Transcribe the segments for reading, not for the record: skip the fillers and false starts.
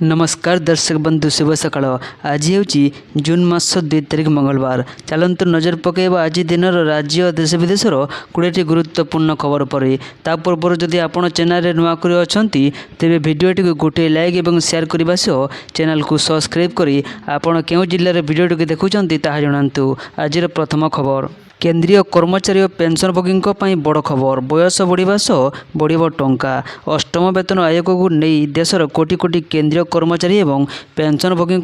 नमस्कार दर्शक बंधु शुभ सकाळ। आज हूँ जून मास 2 तारिख मंगलवार। चलतु नजर पकेबा आज दिन राज्य और देश विदेशर 20टी गुरुत्वपूर्ण खबर पर। ता पूर्व जदि आप चैनल नुआ अच्छा तेज भिडियोटी को गोटे लाइक और शेयर करने सह चैनल को सब्सक्राइब करी आपण केउ जिले में भिडियोटी देखुं ताहा जणातु। आज प्रथम खबर केंद्रीय कर्मचारी और पेंशनभोगी बड़ खबर। बयस बढ़िया सह बढ़ टंका। अष्टम वेतन आयोग को नहीं देशर कोटी कोटी केंद्रीय कर्मचारी और पेंशनभोगी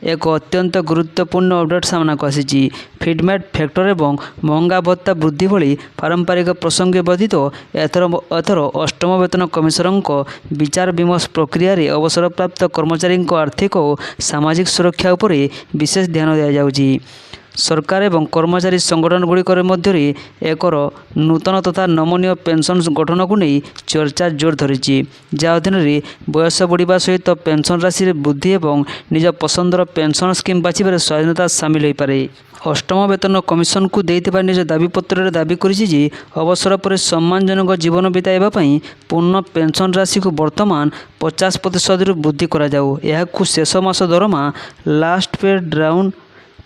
एक अत्यंत गुरुत्वपूर्ण अपडेट सामना को आसी। फिटमेट फैक्टर और महंगा भत्ता वृद्धि भली पारंपरिक प्रसंग व्यतीत एथर अष्टम वेतन कमिशनर विचार विमर्श प्रक्रिया अवसरप्राप्त कर्मचारी आर्थिक और सामाजिक सुरक्षा उपर विशेष ध्यान दि जाउछि। सरकार एवं कर्मचारी संगठन गुड़िकर मध्य एक नूतन तथा नमनीय पेंशन गठन को नहीं चर्चा जोर धरी, जहाँ अधीन बयस बढ़िया सहित पेंशन राशि वृद्धि और निज पसंदर पेंशन स्कीम बाछिबार स्वाधीनता सामिल हो पारे। अष्टम वेतन कमिशन को देइथिबा निज दाबीपत्र दाबी करिछि अवसर पर सम्मानजनक जीवन बिताइबा पई पूर्ण पेंशन राशि को वर्तमान 50% वृद्धि करा जाऊ। यहाकु शेष मास दरमा लास्ट पे डाउन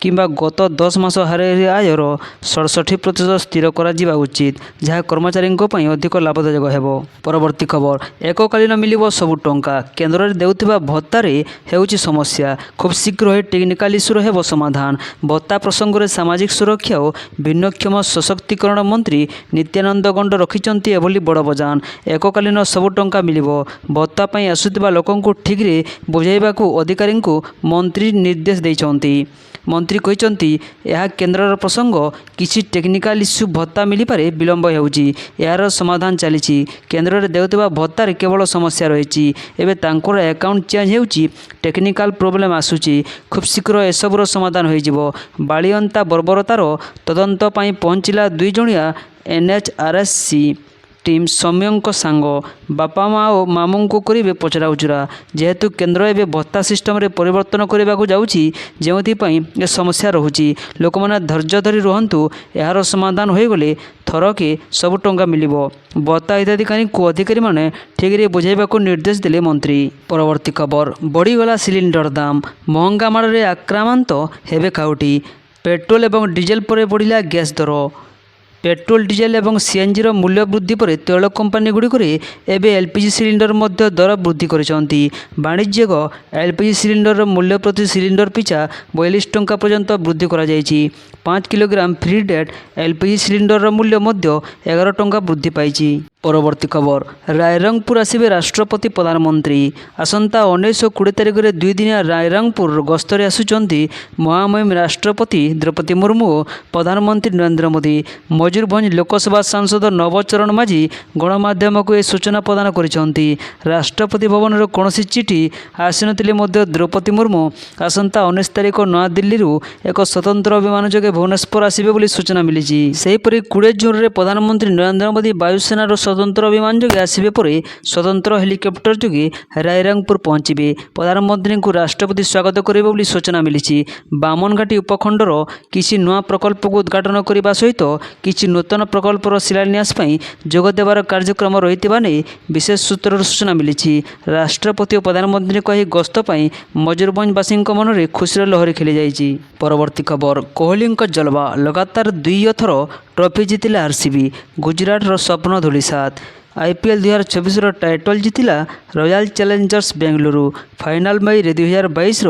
किंबा गत 10 मास हारे आयर 67% स्थिर करा उचित, जहाँ कर्मचारी अधिक लाभदायक हेबो। परवर्ती खबर एककालीन मिलिबो सबु टंका। केंद्र में देउथिबा भत्तारे हेउछि समस्या। खूब शीघ्र टेक्निकाल इश्यूर हेबो समाधान। भत्ता प्रसंग में सामाजिक सुरक्षा और भिन्नक्षम सशक्तिकरण मंत्री नित्यानंद गंड रखिचंती एभली बड़ बजान। एककालीन सबु टंका मिलिबो। भत्ता पई आसुथिबा लोकंकु ठिकरे बुझाइबाकू अधिकारी को मंत्री निर्देश दैछंती। मंत्री कहते यह केन्द्र प्रसंग किसी टेक्निकाल इश्यू भत्ता मिल पारे विलंब होउछि। यार समाधान चली। केन्द्र में देउथिबा भत्तार केवल समस्या रही। एवं तांकर अकाउंट चेंज होउछि, टेक्निकाल प्रोब्लेम आसुछि। खूब शीघ्र एसबुर समाधान हो। बालियंता बर्बरतार तदंत पई पहुंचला 2 जणिया NHRC टीम सौम्यों सांग बापा माँ और मामू को करेंगे पचरा उचरा। जेहेतु केन्द्र एवं भत्ता सिस्टम रे परिवर्तन करने को जाऊँगी, जो ये समस्या रोचे। लोक मैंने धैर्य धरी रुहतु। यार समाधान हो गले थरके सबु टंका मिलिबो। भत्ता हिताधिकारी को अधिकारी माने ठीक बुझाइबा को निर्देश देले मंत्री। परवर्ती खबर बढ़ीगला सिलिंडर दाम। महंगा माड़े आक्रांत हेबे खाउटी। पेट्रोल एवं डीजेल पर बढ़िला गैस दर। पेट्रोल डीजेल और CNG मूल्य वृद्धि पर तैल कंपानी गुड़िक LPG सिलिंडर मध्य दर वृद्धि करिसेंती। वाणिज्यिक LPG सिलिंडर मूल्य प्रति सिलिंडर पिछा 42 टंका पर्यंत वृद्धि करा जायछि। 5 किलोग्राम फ्री डेट LPG सिलिंडर मूल्य मध्य 11 टंका वृद्धि पाइछि। परवर्ती खबर रायरंगपुर आसबे राष्ट्रपति प्रधानमंत्री। आसंता 19 और 20 तारिख में 2 दिनिया रायरंगपुर गस्तर आसुचंती महामहिम राष्ट्रपति द्रौपदी मुर्मू और प्रधानमंत्री नरेंद्र मोदी। मयूरभंज लोकसभा सांसद नवचरण माझी गणमाध्यम को यह सूचना प्रदान करिसेंती। राष्ट्रपति भवन कौन चिठी आसी नथिले मध्य द्रौपदी मुर्मू आसंता 19 तारिख नया दिल्ली एक स्वतंत्र विमान जोगे भुवनेश्वर आसबे बोली सूचना मिली। सेहीपरि 20 जून में प्रधानमंत्री नरेंद्र मोदी वायुसेनार स्वतंत्र विमान जोगे आसबे पर स्वतंत्र हेलिकप्टर जोगे रायरंगपुर पहुंचे। प्रधानमंत्री को राष्ट्रपति स्वागत करेंगे बोली सूचना मिली। बामनघाटी उपखंडर किसी नुआ प्रकल्प को उद्घाटन करने सहित किसी नूतन प्रकल्पर शिलान्यास जोग देवार कार्यक्रम रही नहीं विशेष सूत्र सूचना मिली। राष्ट्रपति और प्रधानमंत्री को गस्त मयूरभंजवासी मन में खुशी लहरी खेली जाइए। परवर्ती खबर कोहली जलवा। लगातार 2 थर ट्रॉफी जीतिला RCB। गुजरात स्वप्न धूलिसात। IPL 2024 टाइटल जीतिला Royal Challengers Bengaluru. Final May 2022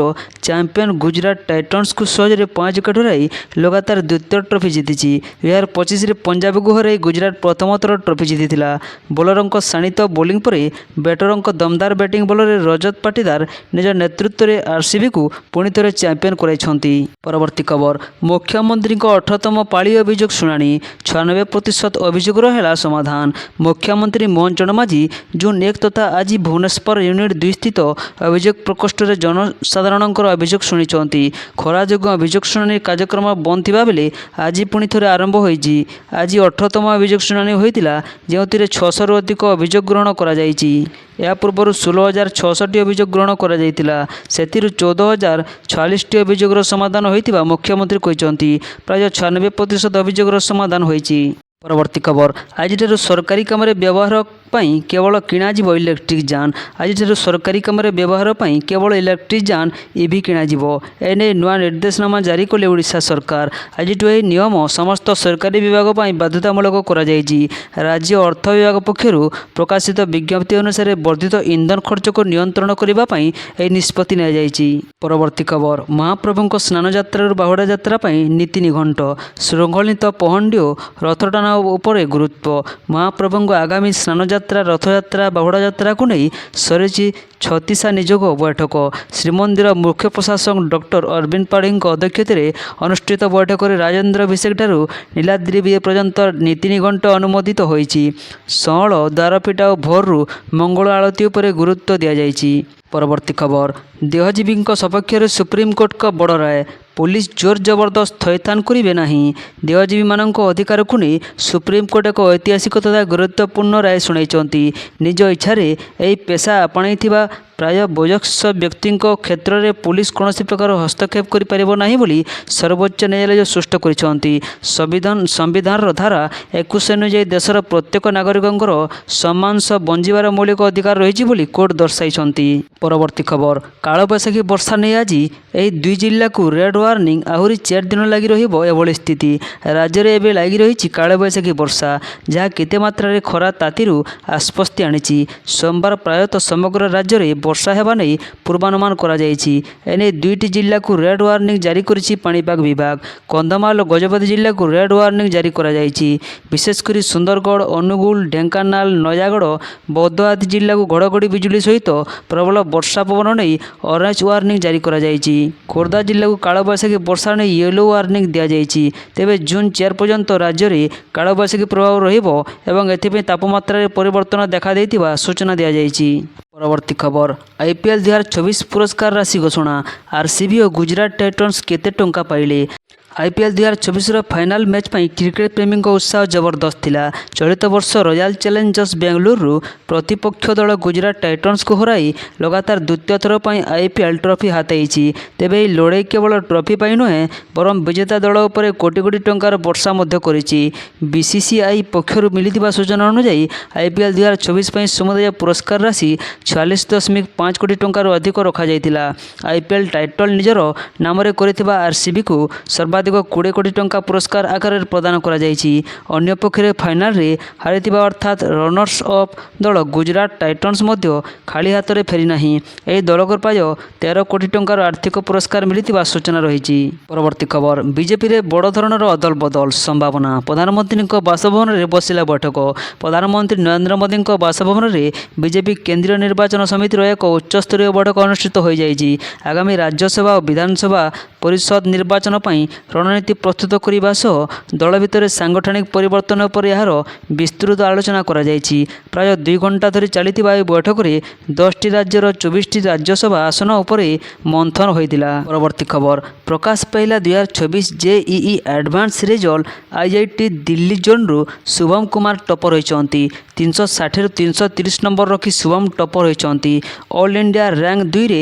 champion Gujarat Titans को सहजरे 5 विकेट हराई लगातार द्वितीय ट्रॉफी जीति। 2025 पंजाब को हराई गुजरात प्रथम थर ट्रॉफी जीतिला। बोलरों शाणित बोलिंग पर बैटरों दमदार बैटिंग बल रजत पाटीदार निज नेतृत्व में RCB को पुणी थे चैंपियन कराइछंती। परवर्ती खबर मुख्यमंत्री 18तम पाଳି अभियोग शुणाणी। 96% अभियोग है समाधान। मुख्यमंत्री मोहन चरण माझी जून 1 तथा आज भुवनेश्वर यूनिट 2 स्थित अभियोग प्रकोष्ठ में जनसाधारण अभियोग शुणी। खरा जो अभियोग शुणाणी कार्यक्रम बंद था बेले आज पुणी थे आरंभ होइछि। आज 18तम अभियोग शुणाणी होइतिला, जो 600 रु अधिक अभियोग ग्रहण करा जाइछि। या पूर्व 16,066 अभियोग ग्रहण करा जाइतिला। सेथिरु 14,046 अभियोगर समाधान होइतिबा मुख्यमंत्री कहिसंती। प्राय 96% अभियोगर समाधान होइछि। परवर्ती खबर आज सरकारी काम व्यवहार ପାଇଁ କେବଳ କିଣାଯିବ ଇଲେକ୍ଟ୍ରିକ୍ ଯାନ। ଆଜିଠାରୁ ସରକାରୀ କାମରେ ବ୍ୟବହାର ପାଇଁ କେବଳ ଇଲେକ୍ଟ୍ରିକ୍ ଯାନ ଇଭି କିଣାଯିବ। ଏନେଇ ନୂଆ ନିର୍ଦ୍ଦେଶନାମା ଜାରି କଲେ ଓଡ଼ିଶା ସରକାର। ଆଜିଠୁ ଏହି ନିୟମ ସମସ୍ତ ସରକାରୀ ବିଭାଗ ପାଇଁ ବାଧ୍ୟତାମୂଳକ କରାଯାଇଛି। ରାଜ୍ୟ ଅର୍ଥ ବିଭାଗ ପକ୍ଷରୁ ପ୍ରକାଶିତ ବିଜ୍ଞପ୍ତି ଅନୁସାରେ ବର୍ଦ୍ଧିତ ଇନ୍ଧନ ଖର୍ଚ୍ଚକୁ ନିୟନ୍ତ୍ରଣ କରିବା ପାଇଁ ଏହି ନିଷ୍ପତ୍ତି ନିଆଯାଇଛି। ପରବର୍ତ୍ତୀ ଖବର, ମହାପ୍ରଭୁଙ୍କ ସ୍ନାନଯାତ୍ରାରୁ ବାହୁଡ଼ା ଯାତ୍ରା ପାଇଁ ନୀତି ନିଘଣ୍ଟ। ଶୃଙ୍ଖଳିତ ପହଣ୍ଡି ଓ ରଥଟଣା ଉପରେ ଗୁରୁତ୍ୱ। ମହାପ୍ରଭୁଙ୍କ ଆଗାମୀ ସ୍ନାନଯାତ୍ରା, ରଥଯାତ୍ରା, ବାହୁଡ଼ା ଯାତ୍ରାକୁ ନେଇ ସରିଛି 36 ନିଯୋଗ ବୈଠକ। ଶ୍ରୀମନ୍ଦିର ମୁଖ୍ୟ ପ୍ରଶାସକ ଡକ୍ଟର ଅରବିନ୍ଦ ପାଢ଼ୀଙ୍କ ଅଧ୍ୟକ୍ଷତାରେ ଅନୁଷ୍ଠିତ ବୈଠକରେ ରାଜେନ୍ଦ୍ରାଭିଷେକଠାରୁ ନୀଳାଦ୍ରି ବିଜେ ପର୍ଯ୍ୟନ୍ତ ନୀତି ନିଘଣ୍ଟ ଅନୁମୋଦିତ ହୋଇଛି। ସଅଳ, ଦ୍ୱାରପିଠା ଓ ଭୋରରୁ ମଙ୍ଗଳ ଆଳତି ଉପରେ ଗୁରୁତ୍ୱ ଦିଆଯାଇଛି। ପରବର୍ତ୍ତୀ ଖବର, ଦେହଜୀବୀଙ୍କ ସପକ୍ଷରେ ସୁପ୍ରିମକୋର୍ଟଙ୍କ ବଡ଼ ରାୟ। ପୁଲିସ ଜୋର ଜବରଦସ୍ତ ଥଇଥାନ କରିବେ ନାହିଁ। ଦେହଜୀବୀମାନଙ୍କ ଅଧିକାରକୁ ନେଇ ସୁପ୍ରିମକୋର୍ଟ ଏକ ଐତିହାସିକ ତଥା ଗୁରୁତ୍ୱପୂର୍ଣ୍ଣ ରାୟ ଶୁଣାଇଛନ୍ତି। ନିଜ ଇଚ୍ଛାରେ ଏହି ପେସା ଆପଣେଇଥିବା ପ୍ରାୟ ବୟସ୍କ ବ୍ୟକ୍ତିଙ୍କ କ୍ଷେତ୍ରରେ ପୁଲିସ କୌଣସି ପ୍ରକାର ହସ୍ତକ୍ଷେପ କରିପାରିବ ନାହିଁ ବୋଲି ସର୍ବୋଚ୍ଚ ନ୍ୟାୟାଳୟ ସ୍ପଷ୍ଟ କରିଛନ୍ତି। ସମ୍ବିଧାନର ଧାରା 21 ଅନୁଯାୟୀ ଦେଶର ପ୍ରତ୍ୟେକ ନାଗରିକଙ୍କର ସମ୍ମାନ ସହ ବଞ୍ଚିବାର ମୌଳିକ ଅଧିକାର ରହିଛି ବୋଲି କୋର୍ଟ ଦର୍ଶାଇଛନ୍ତି। ପରବର୍ତ୍ତୀ ଖବର, କାଳବୈଶାଖୀ ବର୍ଷା ନେଇ ଆଜି ଏହି 2 ଜିଲ୍ଲାକୁ ରେଡ୍ ୱାର୍ଣ୍ଣିଂ। ଆହୁରି 4 ଦିନ ଲାଗି ରହିବ ଏଭଳି ସ୍ଥିତି। ରାଜ୍ୟରେ ଏବେ ଲାଗି ରହିଛି କାଳବୈଶାଖୀ ବର୍ଷା, ଯାହା କେତେ ମାତ୍ରାରେ ଖରା ତାତିରୁ ଆଶ୍ୱସ୍ତି ଆଣିଛି। ସୋମବାର ପ୍ରାୟତଃ ସମଗ୍ର ରାଜ୍ୟରେ ବର୍ଷା ହେବା ନେଇ ପୂର୍ବାନୁମାନ କରାଯାଇଛି। ଏନେଇ 2ଟି ଜିଲ୍ଲାକୁ ରେଡ୍ ୱାର୍ଣ୍ଣିଂ ଜାରି କରିଛି ପାଣିପାଗ ବିଭାଗ। କନ୍ଧମାଳ ଓ ଗଜପତି ଜିଲ୍ଲାକୁ ରେଡ୍ ୱାର୍ଣ୍ଣିଂ ଜାରି କରାଯାଇଛି। ବିଶେଷକରି ସୁନ୍ଦରଗଡ଼, ଅନୁଗୁଳ, ଢେଙ୍କାନାଳ, ନୟାଗଡ଼, ବୌଦ୍ଧ ଆଦି ଜିଲ୍ଲାକୁ ଘଡ଼ଘଡ଼ି ବିଜୁଳି ସହିତ ପ୍ରବଳ ବର୍ଷା ପବନ ନେଇ ଅରେଞ୍ଜ ୱାର୍ଣ୍ଣିଂ ଜାରି କରାଯାଇଛି। ଖୋର୍ଦ୍ଧା ଜିଲ୍ଲାକୁ କାଳବୈଶାଖୀ ବର୍ଷା ନେଇ ୟେଲୋ ୱାର୍ଣ୍ଣିଂ ଦିଆଯାଇଛି। ତେବେ ଜୁନ୍ 4 ପର୍ଯ୍ୟନ୍ତ ରାଜ୍ୟରେ କାଳବୈଶାଖୀ ପ୍ରଭାବ ରହିବ ଏବଂ ଏଥିପାଇଁ ତାପମାତ୍ରାରେ ପରିବର୍ତ୍ତନ ଦେଖାଦେଇଥିବା ସୂଚନା ଦିଆଯାଇଛି। ପରବର୍ତ୍ତୀ ଖବର, IPL 2024 ପୁରସ୍କାର ରାଶି ଘୋଷଣା। RCB ଓ ଗୁଜରାଟ ଟାଇଟନ୍ସ କେତେ ଟଙ୍କା ପାଇଲେ? IPL 2024ର ଫାଇନାଲ ମ୍ୟାଚ୍ ପାଇଁ କ୍ରିକେଟ ପ୍ରେମୀଙ୍କ ଉତ୍ସାହ ଜବରଦସ୍ତ ଥିଲା। ଚଳିତ ବର୍ଷ ରୟାଲ ଚ୍ୟାଲେଞ୍ଜର୍ସ ବେଙ୍ଗାଲୁରୁ ପ୍ରତିପକ୍ଷ ଦଳ ଗୁଜରାଟ ଟାଇଟନ୍ସକୁ ହରାଇ ଲଗାତାର ଦ୍ୱିତୀୟ ଥର ପାଇଁ IPL ଟ୍ରଫି ହାତେଇଛି। ତେବେ ଏହି ଲଢ଼େଇ କେବଳ ଟ୍ରଫି ପାଇଁ ନୁହେଁ, ବରଂ ବିଜେତା ଦଳ ଉପରେ କୋଟି କୋଟି ଟଙ୍କାର ବର୍ଷା ମଧ୍ୟ କରିଛି। BCCI ପକ୍ଷରୁ ମିଳିଥିବା ସୂଚନା ଅନୁଯାୟୀ IPL 2024 ପାଇଁ ସମୁଦାୟ ପୁରସ୍କାର ରାଶି 46.5 କୋଟି ଟଙ୍କାରୁ ଅଧିକ ରଖାଯାଇଥିଲା। IPL ଟାଇଟଲ ନିଜର ନାମରେ କରିଥିବା RCBକୁ ସର୍ବାଧିକ 20 କୋଟି ଟଙ୍କା ପୁରସ୍କାର ଆକାରରେ ପ୍ରଦାନ କରାଯାଇଛି। ଅନ୍ୟପକ୍ଷରେ ଫାଇନାଲରେ ହାରିଥିବା ଅର୍ଥାତ୍ ରନର୍ସ ଅପ୍ ଦଳ ଗୁଜରାଟ ଟାଇଟନ୍ସ ମଧ୍ୟ ଖାଲି ହାତରେ ଫେରିନାହିଁ। ଏହି ଦଳକୁ ପ୍ରାୟ 13 କୋଟି ଟଙ୍କାର ଆର୍ଥିକ ପୁରସ୍କାର ମିଳିଥିବା ସୂଚନା ରହିଛି। ପରବର୍ତ୍ତୀ ଖବର, ବିଜେପିରେ ବଡ଼ ଧରଣର ଅଦଳ ବଦଳ ସମ୍ଭାବନା। ପ୍ରଧାନମନ୍ତ୍ରୀଙ୍କ ବାସଭବନରେ ବସିଲା ବୈଠକ। ପ୍ରଧାନମନ୍ତ୍ରୀ ନରେନ୍ଦ୍ର ମୋଦିଙ୍କ ବାସଭବନରେ ବିଜେପି କେନ୍ଦ୍ରୀୟ ନିର୍ବାଚନ ସମିତିର ଏକ ଉଚ୍ଚସ୍ତରୀୟ ବୈଠକ ଅନୁଷ୍ଠିତ ହୋଇଯାଇଛି। ଆଗାମୀ ରାଜ୍ୟସଭା ଓ ବିଧାନସଭା ପରିଷଦ ନିର୍ବାଚନ ପାଇଁ ରଣନୀତି ପ୍ରସ୍ତୁତ କରିବା ସହ ଦଳ ଭିତରେ ସାଂଗଠନିକ ପରିବର୍ତ୍ତନ ଉପରେ ଏହାର ବିସ୍ତୃତ ଆଲୋଚନା କରାଯାଇଛି। ପ୍ରାୟ 2 ଘଣ୍ଟା ଧରି ଚାଲିଥିବା ଏହି ବୈଠକରେ 10ଟି ରାଜ୍ୟର 24ଟି ରାଜ୍ୟସଭା ଆସନ ଉପରେ ମନ୍ଥନ ହୋଇଥିଲା। ପରବର୍ତ୍ତୀ ଖବର, ପ୍ରକାଶ ପାଇଲା 2024 JEE advance result. IIT Delhi ଜୋନ୍ରୁ ଶୁଭମ କୁମାର ଟପର ହୋଇଛନ୍ତି। 360ରୁ 330 ନମ୍ବର ରଖି ଶୁଭମ ଟପର ହୋଇଛନ୍ତି। ଅଲ୍ ଇଣ୍ଡିଆ ରାଙ୍କ 2ରେ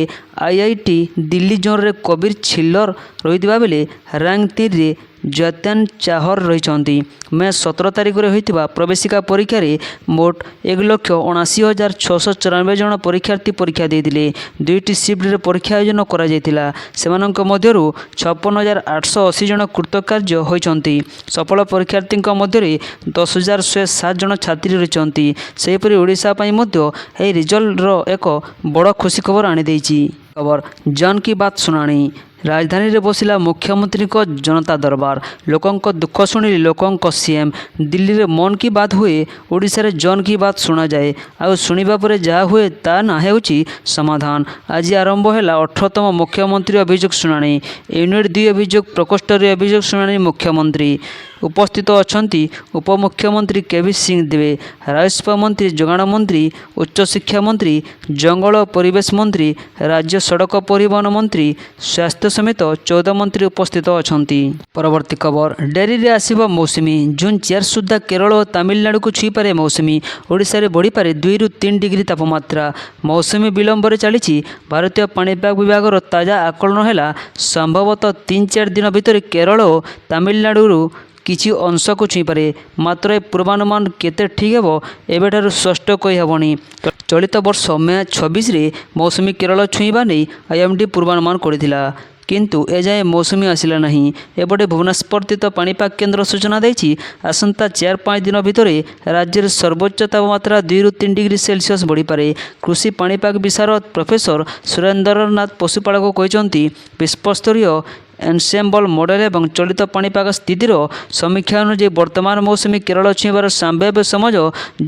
IIT ଦିଲ୍ଲୀ ଜୋନ୍ରେ କବିର ଛିଲ୍ଲର ରହିଥିବା ବେଳେ ରାଙ୍କ 3ରେ ଯତେନ ଚାହର ରହିଛନ୍ତି। ମେ 17 ତାରିଖରେ ହୋଇଥିବା ପ୍ରବେଶିକା ପରୀକ୍ଷାରେ ମୋଟ 1,79,694 ଜଣ ପରୀକ୍ଷାର୍ଥୀ ପରୀକ୍ଷା ଦେଇଥିଲେ। 2ଟି ସିଫ୍ଟରେ ପରୀକ୍ଷା ଆୟୋଜନ କରାଯାଇଥିଲା। ସେମାନଙ୍କ ମଧ୍ୟରୁ 56,880 ଜଣ କୃତକାର୍ଯ୍ୟ ହୋଇଛନ୍ତି। ସଫଳ ପରୀକ୍ଷାର୍ଥୀଙ୍କ ମଧ୍ୟରେ 10,107 ଜଣ ଛାତ୍ରୀ ରହିଛନ୍ତି। ସେହିପରି ଓଡ଼ିଶା ପାଇଁ ମଧ୍ୟ ଏହି ରିଜଲ୍ଟର ଏକ ବଡ଼ ଖୁସି ଖବର ଆଣିଦେଇଛି। ଖବର, ଜନ କି ବାତ ଶୁଣାଣି। ରାଜଧାନୀରେ ବସିଲା ମୁଖ୍ୟମନ୍ତ୍ରୀଙ୍କ ଜନତା ଦରବାର। ଲୋକଙ୍କ ଦୁଃଖ ଶୁଣିଲେ ଲୋକଙ୍କ CM। ଦିଲ୍ଲୀରେ ମନ କି ବାତ ହୁଏ, ଓଡ଼ିଶାରେ ଜନ କି ବାତ ଶୁଣାଯାଏ। ଆଉ ଶୁଣିବା ପରେ ଯାହା ହୁଏ ତା ନାଁ ହେଉଛି ସମାଧାନ। ଆଜି ଆରମ୍ଭ ହେଲା 18ତମ ମୁଖ୍ୟମନ୍ତ୍ରୀ ଅଭିଯୋଗ ଶୁଣାଣି। ୟୁନିଟ୍ 2 ଅଭିଯୋଗ ପ୍ରକୋଷ୍ଠରେ ଅଭିଯୋଗ ଶୁଣାଣି। ମୁଖ୍ୟମନ୍ତ୍ରୀ ଉପସ୍ଥିତ ଅଛନ୍ତି ଉପମୁଖ୍ୟମନ୍ତ୍ରୀ KV ସିଂ ଦେବେ, ରାଜସ୍ୱ ମନ୍ତ୍ରୀ, ଯୋଗାଣ ମନ୍ତ୍ରୀ, ଉଚ୍ଚଶିକ୍ଷା ମନ୍ତ୍ରୀ, ଜଙ୍ଗଲ ଓ ପରିବେଶ ମନ୍ତ୍ରୀ, ରାଜ୍ୟ ସଡ଼କ ପରିବହନ ମନ୍ତ୍ରୀ, ସ୍ୱାସ୍ଥ୍ୟ ସମେତ 14 ମନ୍ତ୍ରୀ ଉପସ୍ଥିତ ଅଛନ୍ତି। ପରବର୍ତ୍ତୀ ଖବର, ଡେରିରେ ଆସିବ ମୌସୁମୀ। ଜୁନ୍ 4 ସୁଦ୍ଧା କେରଳ ଓ ତାମିଲନାଡୁକୁ ଛୁଇଁପାରେ ମୌସୁମୀ। ଓଡ଼ିଶାରେ ବଢ଼ିପାରେ 2ରୁ 3 ଡିଗ୍ରୀ ତାପମାତ୍ରା। ମୌସୁମୀ ବିଳମ୍ବରେ ଚାଲିଛି। ଭାରତୀୟ ପାଣିପାଗ ବିଭାଗର ତାଜା ଆକଳନ ହେଲା ସମ୍ଭବତଃ 3-4 ଦିନ ଭିତରେ କେରଳ ଓ ତାମିଲନାଡୁରୁ କିଛି ଅଂଶକୁ ଛୁଇଁପାରେ। ମାତ୍ର ଏ ପୂର୍ବାନୁମାନ କେତେ ଠିକ୍ ହେବ ଏବେଠାରୁ ସ୍ପଷ୍ଟ କହିହେବନି। ଚଳିତ ବର୍ଷ ମେ 26ରେ ମୌସୁମୀ କେରଳ ଛୁଇଁବା ନେଇ IMD ପୂର୍ବାନୁମାନ କରିଥିଲା, କିନ୍ତୁ ଏଯାଏଁ ମୌସୁମୀ ଆସିଲା ନାହିଁ। ଏପଟେ ଭୁବନେଶ୍ୱରସ୍ଥିତ ପାଣିପାଗ କେନ୍ଦ୍ର ସୂଚନା ଦେଇଛି, ଆସନ୍ତା 4-5 ଦିନ ଭିତରେ ରାଜ୍ୟରେ ସର୍ବୋଚ୍ଚ ତାପମାତ୍ରା 2ରୁ 3 ଡିଗ୍ରୀ ସେଲସିୟସ୍ ବଢ଼ିପାରେ। କୃଷି ପାଣିପାଗ ବିଶାରଦ ପ୍ରଫେସର ସୁରେନ୍ଦ୍ରନାଥ ପଶୁପାଳକ କହିଛନ୍ତି, ବିଶ୍ୱସ୍ତରୀୟ ଏନସେମ୍ବଲ ମଡେଲ ଏବଂ ଚଳିତ ପାଣିପାଗ ସ୍ଥିତିର ସମୀକ୍ଷା ଅନୁଯାୟୀ ବର୍ତ୍ତମାନ ମୌସୁମୀ କେରଳ ଛୁଇଁବାର ସମ୍ଭାବ୍ୟ ସମୟ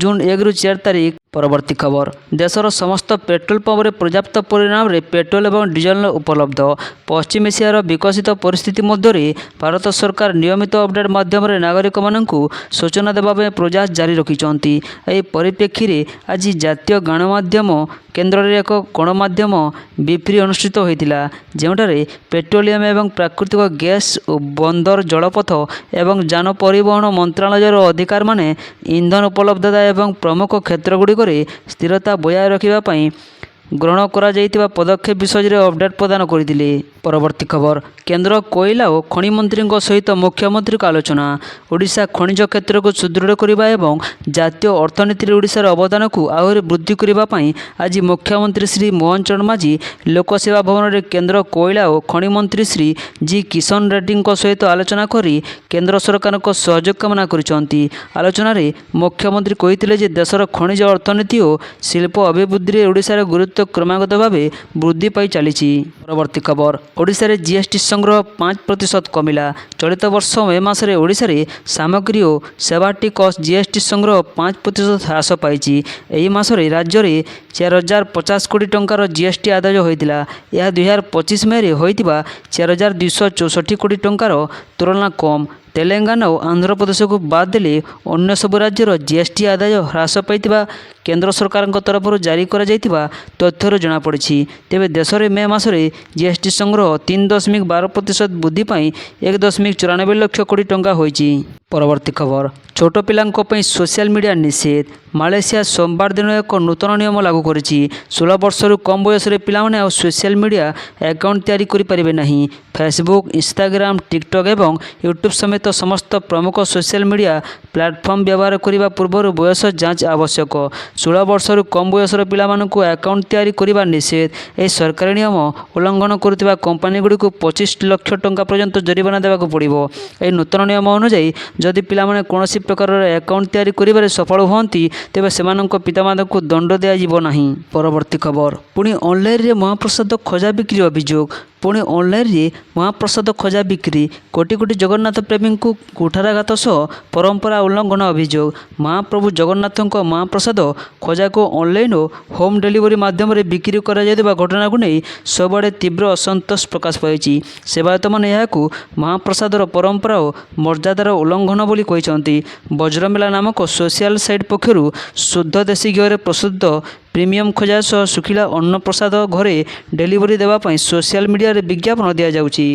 ଜୁନ୍ 1ରୁ 4 ତାରିଖ। ପରବର୍ତ୍ତୀ ଖବର, ଦେଶର ସମସ୍ତ ପେଟ୍ରୋଲ ପମ୍ପରେ ପର୍ଯ୍ୟାପ୍ତ ପରିମାଣରେ ପେଟ୍ରୋଲ ଏବଂ ଡିଜେଲ ଉପଲବ୍ଧ। ପଶ୍ଚିମ ଏସିଆର ବିକଶିତ ପରିସ୍ଥିତି ମଧ୍ୟରେ ଭାରତ ସରକାର ନିୟମିତ ଅପଡେଟ୍ ମାଧ୍ୟମରେ ନାଗରିକମାନଙ୍କୁ ସୂଚନା ଦେବା ପାଇଁ ପ୍ରୟାସ ଜାରି ରଖିଛନ୍ତି। ଏହି ପରିପ୍ରେକ୍ଷୀରେ ଆଜି ଜାତୀୟ ଗଣମାଧ୍ୟମ କେନ୍ଦ୍ରରେ ଏକ ଗଣମାଧ୍ୟମ ବିବ୍ରି ଅନୁଷ୍ଠିତ ହୋଇଥିଲା, ଯେଉଁଠାରେ ପେଟ୍ରୋଲିୟମ ଏବଂ ପ୍ରାକୃତିକ ଗ୍ୟାସ୍, ବନ୍ଦର, ଜଳପଥ ଏବଂ ଯାନ ପରିବହନ ମନ୍ତ୍ରଣାଳୟର ଅଧିକାରୀମାନେ ଇନ୍ଧନ ଉପଲବ୍ଧତା ଏବଂ ପ୍ରମୁଖ କ୍ଷେତ୍ରଗୁଡ଼ିକରେ ସ୍ଥିରତା ବଜାୟ ରଖିବା ପାଇଁ ଗ୍ରହଣ କରାଯାଇଥିବା ପଦକ୍ଷେପ ବିଷୟରେ ଅପଡେଟ୍ ପ୍ରଦାନ କରିଥିଲେ। ପରବର୍ତ୍ତୀ ଖବର, କେନ୍ଦ୍ର କୋଇଲା ଓ ଖଣି ମନ୍ତ୍ରୀଙ୍କ ସହିତ ମୁଖ୍ୟମନ୍ତ୍ରୀଙ୍କ ଆଲୋଚନା। ଓଡ଼ିଶା ଖଣିଜ କ୍ଷେତ୍ରକୁ ସୁଦୃଢ଼ କରିବା ଏବଂ ଜାତୀୟ ଅର୍ଥନୀତିରେ ଓଡ଼ିଶାର ଅବଦାନକୁ ଆହୁରି ବୃଦ୍ଧି କରିବା ପାଇଁ ଆଜି ମୁଖ୍ୟମନ୍ତ୍ରୀ ଶ୍ରୀ ମୋହନ ଚରଣ ମାଝୀ ଲୋକସେବା ଭବନରେ କେନ୍ଦ୍ର କୋଇଲା ଓ ଖଣି ମନ୍ତ୍ରୀ ଶ୍ରୀ ଜି କିଶନ ରେଡ୍ଡୀଙ୍କ ସହିତ ଆଲୋଚନା କରି କେନ୍ଦ୍ର ସରକାରଙ୍କ ସହଯୋଗ କାମନା କରିଛନ୍ତି। ଆଲୋଚନାରେ ମୁଖ୍ୟମନ୍ତ୍ରୀ କହିଥିଲେ ଯେ ଦେଶର ଖଣିଜ ଅର୍ଥନୀତି ଓ ଶିଳ୍ପ ଅଭିବୃଦ୍ଧିରେ ଓଡ଼ିଶାର ଗୁରୁତ୍ୱ କ୍ରମାଗତ ଭାବେ ବୃଦ୍ଧି ପାଇ ଚାଲିଛି। ପରବର୍ତ୍ତୀ ଖବର, ଓଡ଼ିଶାରେ ଜିଏସ୍ଟି ସଂଗ୍ରହ 5% କମିଲା। ଚଳିତ ବର୍ଷ ମେ ମାସରେ ଓଡ଼ିଶାରେ ସାମଗ୍ରୀ ଓ ସେବା ଟିକସ ଜିଏସ୍ଟି ସଂଗ୍ରହ 5% ହ୍ରାସ ପାଇଛି। ଏହି ମାସରେ ରାଜ୍ୟରେ 4,050 କୋଟି ଟଙ୍କାର ଜିଏସ୍ଟି ଆଦାୟ ହୋଇଥିଲା। ଏହା 2025 ମେରେ ହୋଇଥିବା 4,264 କୋଟି ଟଙ୍କାର ତୁଳନା କମ୍। ତେଲେଙ୍ଗାନା ଓ ଆନ୍ଧ୍ରପ୍ରଦେଶକୁ ବାଦ୍ ଦେଲେ ଅନ୍ୟ ସବୁ ରାଜ୍ୟର ଜିଏସ୍ଟି ଆଦାୟ ହ୍ରାସ ପାଇଥିବା କେନ୍ଦ୍ର ସରକାରଙ୍କ ତରଫରୁ ଜାରି କରାଯାଇଥିବା ତଥ୍ୟରୁ ଜଣାପଡ଼ିଛି। ତେବେ ଦେଶରେ ମେ ମାସରେ ଜିଏସ୍ଟି ସଂଗ୍ରହ 3.12% ବୃଦ୍ଧି ପାଇ 1.94 ଲକ୍ଷ କୋଟି ଟଙ୍କା ହୋଇଛି। ପରବର୍ତ୍ତୀ ଖବର, ଛୋଟ ପିଲାଙ୍କ ପାଇଁ ସୋସିଆଲ ମିଡ଼ିଆ ନିଷେଧ। ମାଲେସିଆ ସୋମବାର ଦିନ ଏକ ନୂତନ ନିୟମ ଲାଗୁ କରିଛି। 16 ବର୍ଷରୁ କମ୍ ବୟସର ପିଲାମାନେ ଆଉ ସୋସିଆଲ ମିଡ଼ିଆ ଆକାଉଣ୍ଟ ତିଆରି କରିପାରିବେ ନାହିଁ। ଫେସବୁକ୍, ଇନଷ୍ଟାଗ୍ରାମ, ଟିକଟକ୍ ଏବଂ ୟୁଟ୍ୟୁବ୍ ସମେତ ସମସ୍ତ ପ୍ରମୁଖ ସୋସିଆଲ ମିଡ଼ିଆ ପ୍ଲାଟଫର୍ମ ବ୍ୟବହାର କରିବା ପୂର୍ବରୁ ବୟସ ଯାଞ୍ଚ ଆବଶ୍ୟକ। 16 ବର୍ଷରୁ କମ୍ ବୟସର ପିଲାମାନଙ୍କୁ ଆକାଉଣ୍ଟ ତିଆରି କରିବା ନିଷେଧ। ଏହି ସରକାରୀ ନିୟମ ଉଲ୍ଲଂଘନ କରୁଥିବା କମ୍ପାନୀଗୁଡ଼ିକୁ 25 ଲକ୍ଷ ଟଙ୍କା ପର୍ଯ୍ୟନ୍ତ ଜରିମାନା ଦେବାକୁ ପଡ଼ିବ। ଏହି ନୂତନ ନିୟମ ଅନୁଯାୟୀ ଯଦି ପିଲାମାନେ କୌଣସି ପ୍ରକାରର ଆକାଉଣ୍ଟ ତିଆରି କରିବାରେ ସଫଳ ହୁଅନ୍ତି, ତେବେ ସେମାନଙ୍କ ପିତାମାତାଙ୍କୁ ଦଣ୍ଡ ଦିଆଯିବ ନାହିଁ। ପରବର୍ତ୍ତୀ ଖବର, ପୁଣି ଅନଲାଇନରେ ମହାପ୍ରସାଦ ଖଜା ବିକ୍ରି ଅଭିଯୋଗ। ପୁଣି ଅନଲାଇନରେ ମହାପ୍ରସାଦ ଖଜା ବିକ୍ରି। କୋଟି କୋଟି ଜଗନ୍ନାଥ ପ୍ରେମୀଙ୍କୁ କୁଠାରାଘାତ ସହ ପରମ୍ପରା ଉଲ୍ଲଂଘନ ଅଭିଯୋଗ। ମହାପ୍ରଭୁ ଜଗନ୍ନାଥଙ୍କ ମହାପ୍ରସାଦ ଖଜାକୁ ଅନଲାଇନ୍ ଓ ହୋମ୍ ଡେଲିଭରି ମାଧ୍ୟମରେ ବିକ୍ରି କରାଯାଉଥିବା ଘଟଣାକୁ ନେଇ ସବୁଆଡ଼େ ତୀବ୍ର ଅସନ୍ତୋଷ ପ୍ରକାଶ ପାଇଛି। ସେବାୟତମାନେ ଏହାକୁ ମହାପ୍ରସାଦର ପରମ୍ପରା ଓ ମର୍ଯ୍ୟାଦାର ଉଲ୍ଲଂଘନ ବୋଲି କହିଛନ୍ତି। ବଜ୍ରମେଲା ନାମକ ସୋସିଆଲ ସାଇଟ୍ ପକ୍ଷରୁ ଶୁଦ୍ଧ ଦେଶୀ ଘିଅରେ ପ୍ରସ୍ତୁତ ପ୍ରିମିୟମ ଖଜା ସହ ଶୁଖିଲା ଅନ୍ନପ୍ରସାଦ ଘରେ ଡେଲିଭରି ଦେବା ପାଇଁ ସୋସିଆଲ ମିଡ଼ିଆରେ ବିଜ୍ଞାପନ ଦିଆଯାଉଛି।